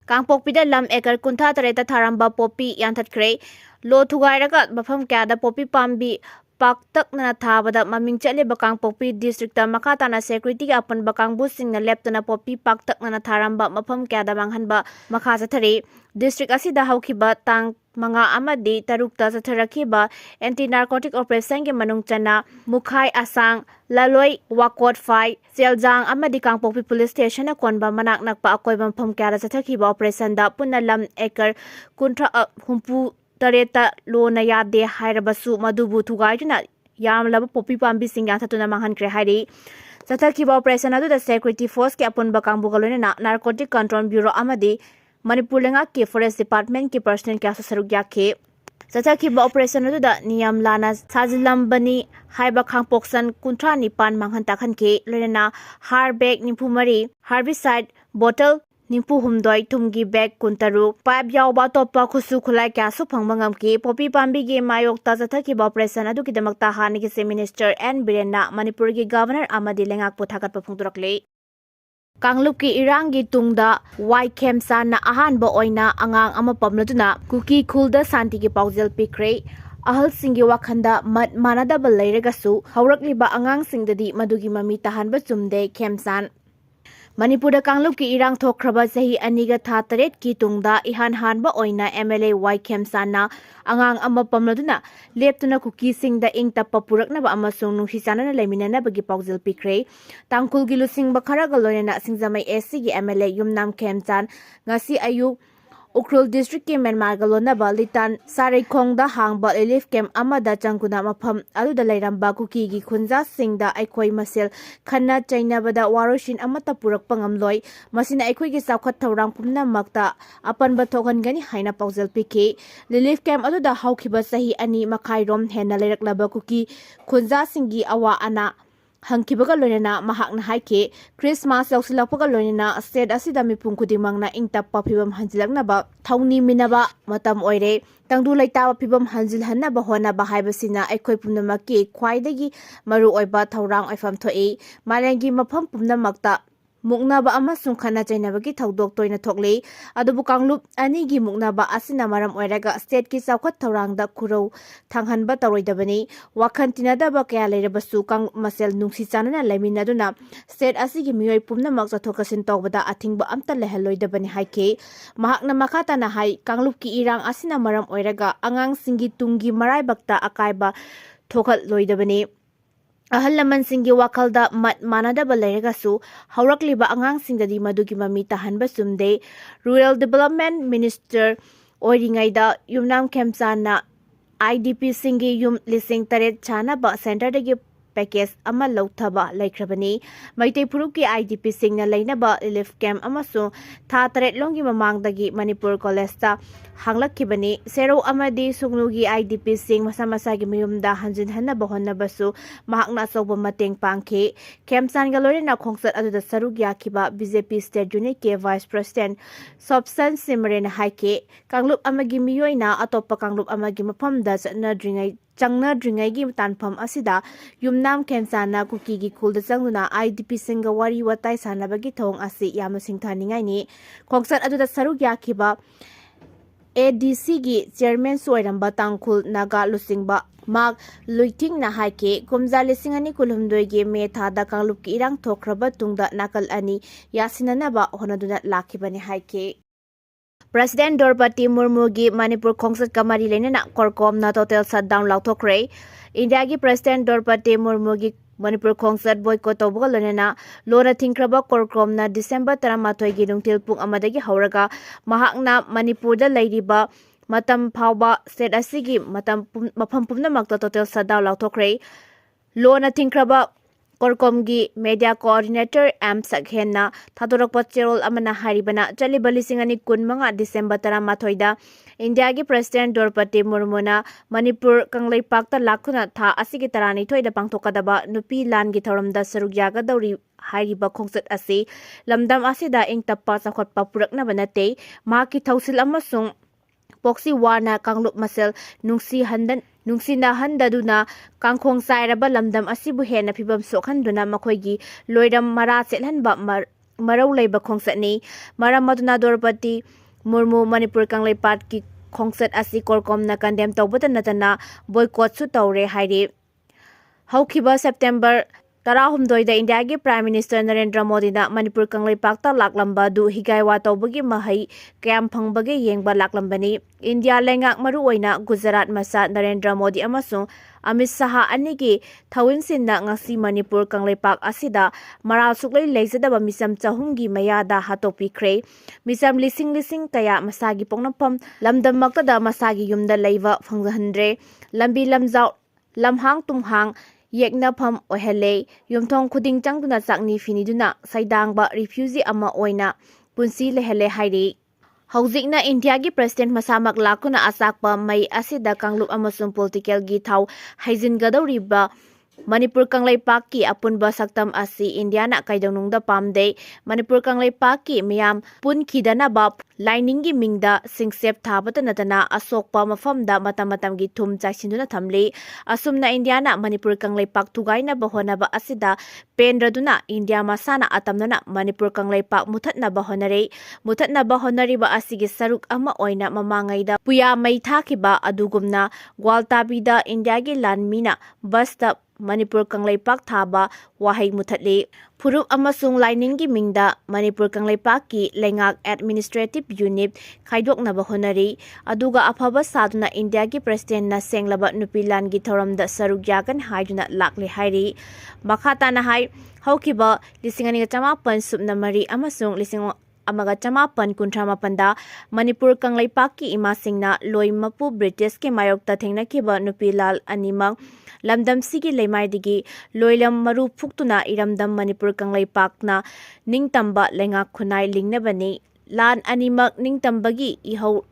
Kangpokpida lam ekar kuntha tareta tharamba popi yanthakre LAOTHOKHRE mafam kyada popi pambi paktakna thabada maming chaleba Kangpokpi district makatana security apun bakangbu singna leptana popi paktakna tharamba mafam kyada manghanba makha chathare district asida hawkhiba tang manga amadi tarukta chatharakhiba anti-narcotic operation ge manung chana mukhai asang laloi wakot fai seljang amadi Kangpokpi police station konba manak nakpa akoibam pham kyada chathakhiba operation da punna lam ekar kuntra humpu tareta lona yade hairabasu madubu thugaiduna yamlaba popi pambi singga thatuna manghankre hairi chathakhiba operation adu da security force ke apun bakangbu galona narcotic control bureau amadi Manipur lenga ke forest department ke personnel kya saruk yakhe chathakhiba operation adu da niyam lana sajilambani haiba khangpoksan kuntra nipan manghan takhan ke lena har bag nimpu mari herbicide bottle nimpu humdoi tumgi bag kuntaru pipe yawba topa khusu khulai kya su phangmangam ke popi pambi ge mayok ta chathakhiba operation adu kidamakta hani ke minister and birena Manipur ge governor amadi lengak pothakat phungturakle Kanglupki irangi tungda YAMLABA na AHANBA OINA angang ama pamladuna Kuki khulda santi ki paujel pikre ahal singi wakhanda mat manadaba leiragasu haurakliba angang singdadi madugi mami tahanba chumde KHEMCHAND Manipur da Kanglupki irang thokraba sahi aniga tha taret ki tungda AHANBA OINA MLA YAMLABA na angang ama pamladuna leptuna Kuki singda ing tappa puraknaba amasung nungsi chanana leminana bagi paujel pikre tangkul gi lusing bakhara galona singjamai SC gi MLA yumnam KHEMCHAND ngasi ayuk UNAKHIBA district ke Myanmar galona balitan sarai khongda hangba relief camp amada changkuna mafam aluda lairamba Kuki gi khunja singda aikhoi masel khanna chainabada waroshin amata purak pangamloi masina aikhoi gi saukhat thorang pumna makta apanba thogangani haina paujel pike relief camp aluda hawkhiba sahi ani makhairom henna leiraklaba Kuki khunja singi awa ana hangkibaga loinana mahakna haike Christmas yausilakpaga loinana state asida mipung khudimangna ingtappa phibam hanjilaknaba thawni minaba matam oire tangdu laitaba phibam hanjilhannaba honaba haibasina aikhoi pumnamakki khwaidagi maru oiba thawrang oifam thoi malengi mafam pumnamakta muknaba amasung khana chainabagi thaudok toina thokle adubu Kanglup ani gi muknaba asina maram oiraga state ki saukhat thorangda khurau thanghanba taroidabani wakhan tinadaba kaya leirabasu kang masel nungsi chanana laiminaduna state asigi miyoi pumnamak chathokasin tawbada athingba amta lehalloidabani haike mahakna makata na hai Kanglup ki irang asina maram oiraga angang singi tungi marai bakta akaiba thokat loidabani ahal laman singi wakalda mat manadaba leiragasu haurakliba angang singdadi madugi mami tahanba sumde rural development minister oiringaida yumnam KHEMCHAND na IDP singi yum lising taret chanaba center dagi package ama lauthaba laikhrabani maitei phurup ki IDP singna leinaba relief camp amasu tha taret longi mamangdagi Manipur college ta hanglakkhibani sero amadi sugnugi IDP sing masa masa gi mayumda hanjin hanna bahonnabasu mahakna soba mateng pangkhe KHEMCHAND ga lorena khongsat aduda saruk yakhiba BJP state unit ke vice president Sobsan Simren haike Kanglup amagi miyoina atoppa Kanglup amagi mafamda changna dringai gi tanpham asida yumnam KHEMCHAND na Kuki gi khulda changuna IDP singa wari watai sanabagi thong asi yama singthaningai ni khongsat aduda saruk yakhiba ADC gi chairman soiramba tangkhul naga lusingba mak luiting na haike kumja lisingani kulhumdoi ge me thada Kanglup ki irang thokraba tungda nakal ani yasinanaba honaduna lakhibani haike President Draupadi Murmu gi Manipur khongsat kamari lenena korkom na total shutdown LAOTHOKHRE India gi President Draupadi Murmu gi Manipur khongsat boycott tawbaga lenena lora thingkraba korkom na December 13 gi nungtil pung amadagi hauraga mahakna Manipur da leiriba matam phawba state asigi matam mafam pumnamakta total shutdown LAOTHOKHRE lona thingkraba Korkomgi media coordinator M Sakhenna Thadorakpa cherol amana haribana chaliba lisingani kunmanga December 13 da India gi President Draupadi Murmuna Manipur Kanglaipak lakhuna tha asigi 12 da pangthokadaba nupi lan gi thoramda saruk yaga dauri hariba khongsat ase lamdam asida ingtappa chakhotpa purakna banate ma ki thausil amasung Poxi wana Kanglup masel nungsina handaduna kangkhong sairaba lamdam asibu hena phibam sokhanduna makhoigi loiram mara chelhanba marau leiba khongsatni maram maduna Dorpati Murmu Manipur Kangleipat khongsat asi korkomna condemn tawbata natana boycott su tawre hairi haukiba September 18 da India gi Prime Minister Narendra Modi na Manipur Kangleipak ta laklamba du higaiwa tawbagi mahai kayam phangbagi yengba laklambani India lengak maru oina Gujarat masa Narendra Modi amasung Amit Shah anigi thawin sinna ngasi Manipur Kangleipak asida maral suklei leizadaba misam chahumgi mayada hatopikhre misam lising kaya masagi pongnapam lamdam maktada masagi yumda leiwa phangjahandre lambi lamjau lamhang tumhang yekna pham ohele yumthong khuding changduna chakni finiduna saidangba refugee ama oina punsi lehele hairi Haujikna India gi President masamak lakuna asakpa mai asida kanglup amasung political gi thau haijin gadawriba Manipur Kangleipak ki apunba saktam asi India na kaidonungda pamde Manipur Kangleipak ki miyam pun khidana ba lining gi mingda singsep thabata natana asokpa mafamda matam gi thum chaisinduna thamli asumna India na Manipur Kangleipak thugaina bahona ba asida pendraduna India masana atamnana Manipur Kangleipak muthatna ba honari ba asigi saruk ama oina mamangaida puya mai thakiba adugumna gwaltabida India gi lanmina basta Manipur Kangleipak thaba wahai muthatli Purup amasung lining gi mingda Manipur Kangleipak ki lengak administrative unit khaidokna ba honari aduga afaba saduna India gi president na senglaba nupilan gi thoramda saruk yagan haiduna lakli hairi makhata na hai haukiba 1958 subna mari amasung 1958 Manipur Kangleipak ki imasingna loimapu British ke mayokta thengnakiba nupilal animang lamdam sigi leimaidigi loilam maru phuktuna iramdam Manipur Kangleipak na ningtamba lengak khunai lingnabani lan animak ningtambagi ikhau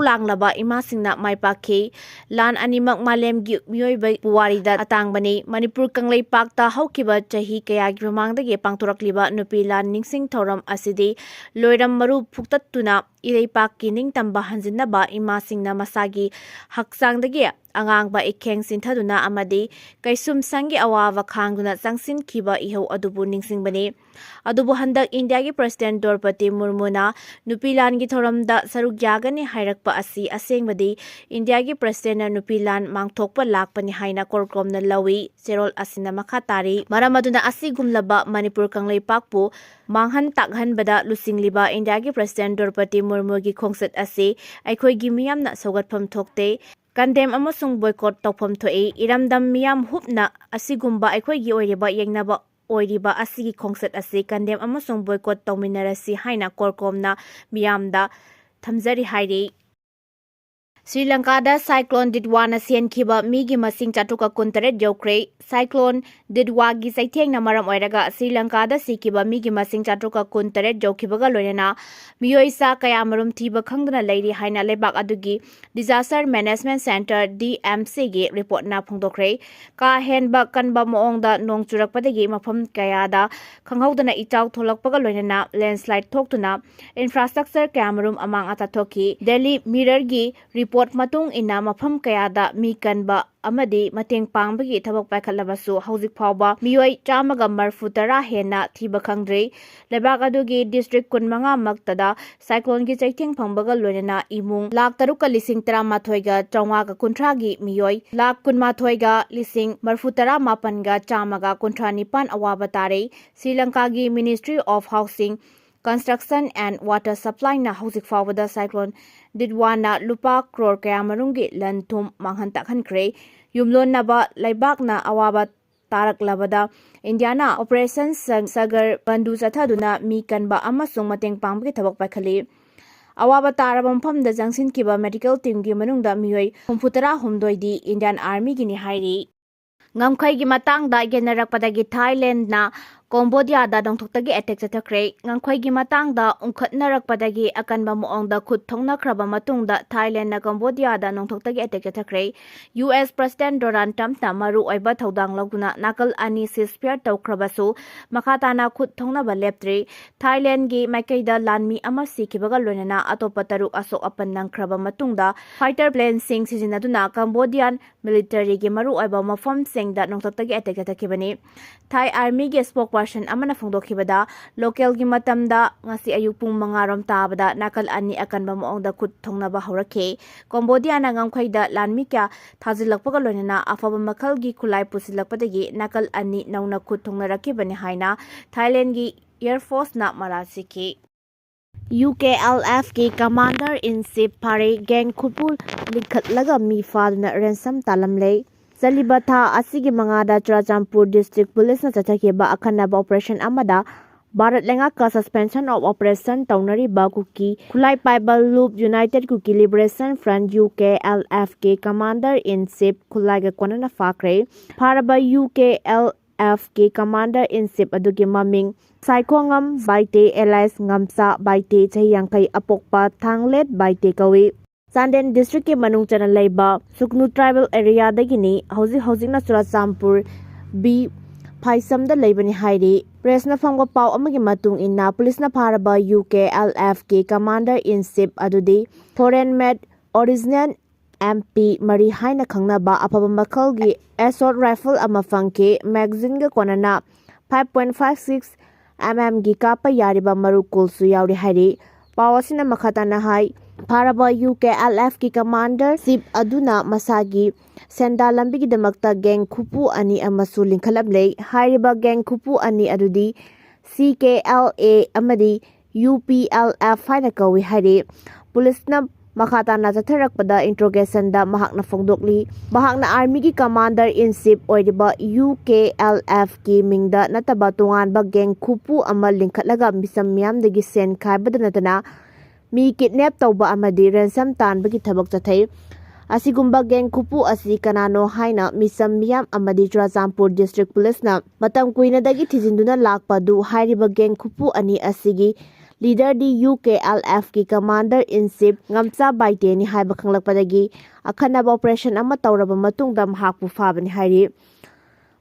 langlaba imasingna maipakhi lan animak malemgi mioibai puwarida atangbani Manipur Kangleipak ta haukiba chahi kayagi mamangdagi pangturakliba nupilan ningsing thoram asidi loiram maru phuktattuna ireipak ki ningtamba hanjinnaba imasingna masagi haksangdagi angangba ikheng sinthaduna amadi kaisum sangi awawa khangduna changsin khiba ihau adubu ningsingbani adubu handak India gi President Dorpati Murmuna nupilan gi thoramda saruk yagani hairakpa asi asengbadi India gi President na nupilan mangthokpa lakpani haina korkromna lawi serol asina makhatari maramaduna asigumlaba Manipur Kangleipak pu manghan takhanbada lusingliba India gi President Dorpati Murmu gi khongsat asi aikhoi gi miyamna sogatpham thokte Kandem amasung boycott tawpham thoi iramdam miyam hupna asigumba aikhoi gi oiriba yengnaba oiriba asigi khongsat asi kandem amasung boycott tawminarasi haina korkomna miyamda thamjari hairi Sri Lanka da Cyclone Didwana siankhiba migi masing chatuka kuntaret YOUKHRE Cyclone Didwa gi saitheng na maram oiraga Sri Lanka da sikiba migi masing chatuka kuntaret yokhibaga loinana miyoisa kayamarum thiba khangdana leiri haina lebak adugi Disaster Management Center DMC gi report na phongdokhre ka henba kanba moongda nong churakpadagi mafam kayada khanghaudana ichau tholakpaga loinana landslide thoktuna infrastructure kayamarum amang atathoki Delhi Mirror gi report matung ina mafam kayada mi kanba amadi mateng pangbagi thabak paikhatlabasu haujik phawba miyoi chamaga marfutara hena thiba khangdre lebak adugi district 15 maktada cyclone gi chaitheng phangbaga loinana imung lakh taruka lising 13 ga chawwa ga kunthra gi miyoi lakh 12 ga lising marfutara mapan ga chamaga kunthra nipan awaba tare Sri Lanka gi Ministry of Housing Construction and Water Supply na haujik phawbada cyclone Didwana lupa crore kayamarungi lanthum manghantakhankhre yumlon naba laibak na awaba tarak labada Indiana Operation Sagar bandu chathaduna mi kanba amasung mateng pangbagi thabak paikhali awaba tarabam famda jangsin kiba medical team gi manungda miyoi 33 di Indian Army gini hairi ngamkhai gi matangda genarakpadagi Thailand na Cambodia da dongthokdagi attack chathakre ngangkhoi gi matangda ungkhatnarakpadagi akanba moongda khut thongnakraba matungda Thailand na Cambodia da nongthokdagi attack chathakre US President Donald Trump na maru oiba thodang laguna nakal ani ceasefire tawkhrabasu makhatana khut thongnaba leptre Thailand gi maikaida lanmi ama sikhibaga loinana atopa taruk asok apan nangkraba matungda fighter plane sing sizinaduna Cambodian military gi maru oiba mafam sengda nongthokdagi attack chathakibani Thai Army gi spokesperson person अमना फोंदोखिबदा local की मतमदा ngasi ayuk pung mangarom tabada nakal ani akanba maongda khut thongnaba haurakhe Cambodia na ngamkhaida lanmi kya thajilakpaga loinana afaba makhal gi khulai pusilakpadagi nakal ani nauna khut thongnarakibani haina Thailand gi Air Force na marasiki UKLF की commander in chief फारे gang खुपू लिखतलगा मी फादना ransom talamle Zaliba tha asigi mangada Churachandpur district police na chachakiba akhanaba operation amada Bharat lenga ka suspension of operation taunari ba Kuki Khulai Paibal Loop United Kuki Liberation Front UKLF के commander in chief Khulai ga konana fakhre Pharaba UKLF के commander in chief adugi maming Cyclone baite Elias ngamsa baite chahiyankai apokpa thanglet baite kawi Sandan district के manung chana leiba Suknu tribal area dagini housing na Churachandpur B Phaisam da leibani hairi press na phangwa pau amagi matung inna police na pharaba UKLF ke commander in chief adudi foreign made original MP mari haina khangna ba apaba makhal gi assault rifle ama phangke magazine ga konana 5.56 mm gi kapa yariba maru kulsu yauri hairi pawasina makhata na hai Pharaba UKLF ki commander chief aduna masagi senda lambi gi damakta gang khupu ani amasu linkhalamle hariba gang khupu ani adudi CKLA amadi UPLF haina kawi hari police na makhata na chatharakpada interrogation da mahakna phongdokli mahakna army ki commander in chief oidiba UKLF ki mingda nataba tongan ba gang khupu ama linkhatlaga misam miyam dagi sen khaibada natana mi kidnap tauba amadi ransom tanbagi thabak chathai asigumba gang khupu asi kanano haina misam miyam amadi Churachandpur district police na matam kuina dagi thijinduna lakpa du hairiba gang khupu ani asigi leader di UKLF ki commander in chief ngamcha baite ni haiba khanglakpadagi akhanaba operation ama tawraba matungda mahakpu fabani hairi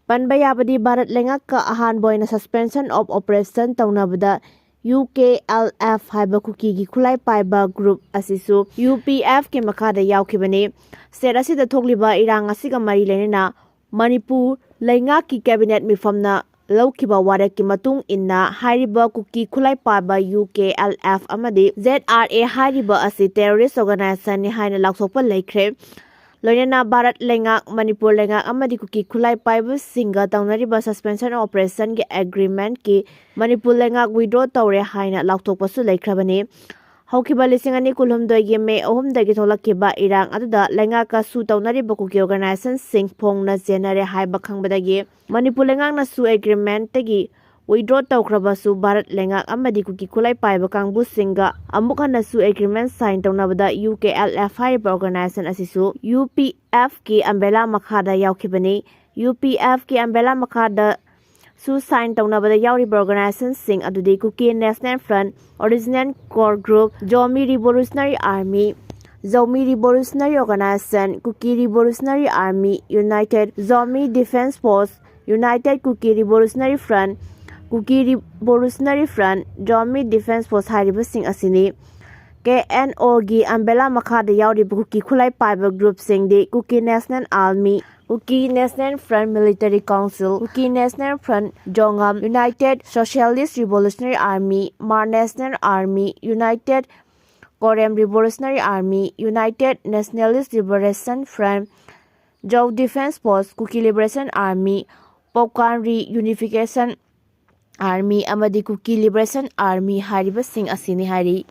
panba yabadi Bharat lengak ka AHANBA na suspension of operation tawnabada UKLF haiba Kuki gi khulai paiba group asisu UPF ke makhada yaukhibani state asida thokliba irang asiga mari lenena Manipur lengak ki cabinet mifamna laukhiba warak ki matung inna hariba Kuki khulai paiba UKLF amadi ZRA hariba asi terrorist organization ni haina laksokpa laikhre Loinana Bharat lengak Manipur lengak amadi Kuki khulai paiba SINGGA taunariba suspension operation ki agreement ki Manipur lengak withdraw tawre haina laukthokpasu laikhrabani haukiba lisingani kulhumdoi gi me ohumdagi tholakhiba irang aduda lengak ka su taunariba Kuki organization singphong na jenare haiba khangbadagi Manipur lengak na su agreement tagi withdraw tawkhrabasu Bharat lengak amadi Kuki khulai paiba kangbu SINGGA amukhana su agreement sign tawnabada UKLF haiba organization asisu UPF ki umbrella makhada yaukhibani UPF ki umbrella makhada su sign tawnabada yauriba organization sing adudi Kuki National Front Original Core Group Zomi Revolutionary Army Zomi Revolutionary Organization Kuki Revolutionary Army United Zomi Defense Force United Kuki Revolutionary Front Kuki Revolutionary Front Zomi Defense Force hariba sing asini KNO gi umbrella makhada yauriba Kuki khulai paiba group sing di Kuki National Army Kuki National Front Military Council Kuki National Front Jongam United Socialist Revolutionary Army Mar National Army United Korem Revolutionary Army United Nationalist Liberation Front Jau Defense Force Kuki Liberation Army Popkan Reunification Army amadi Kuki Liberation Army hariba sing asini hari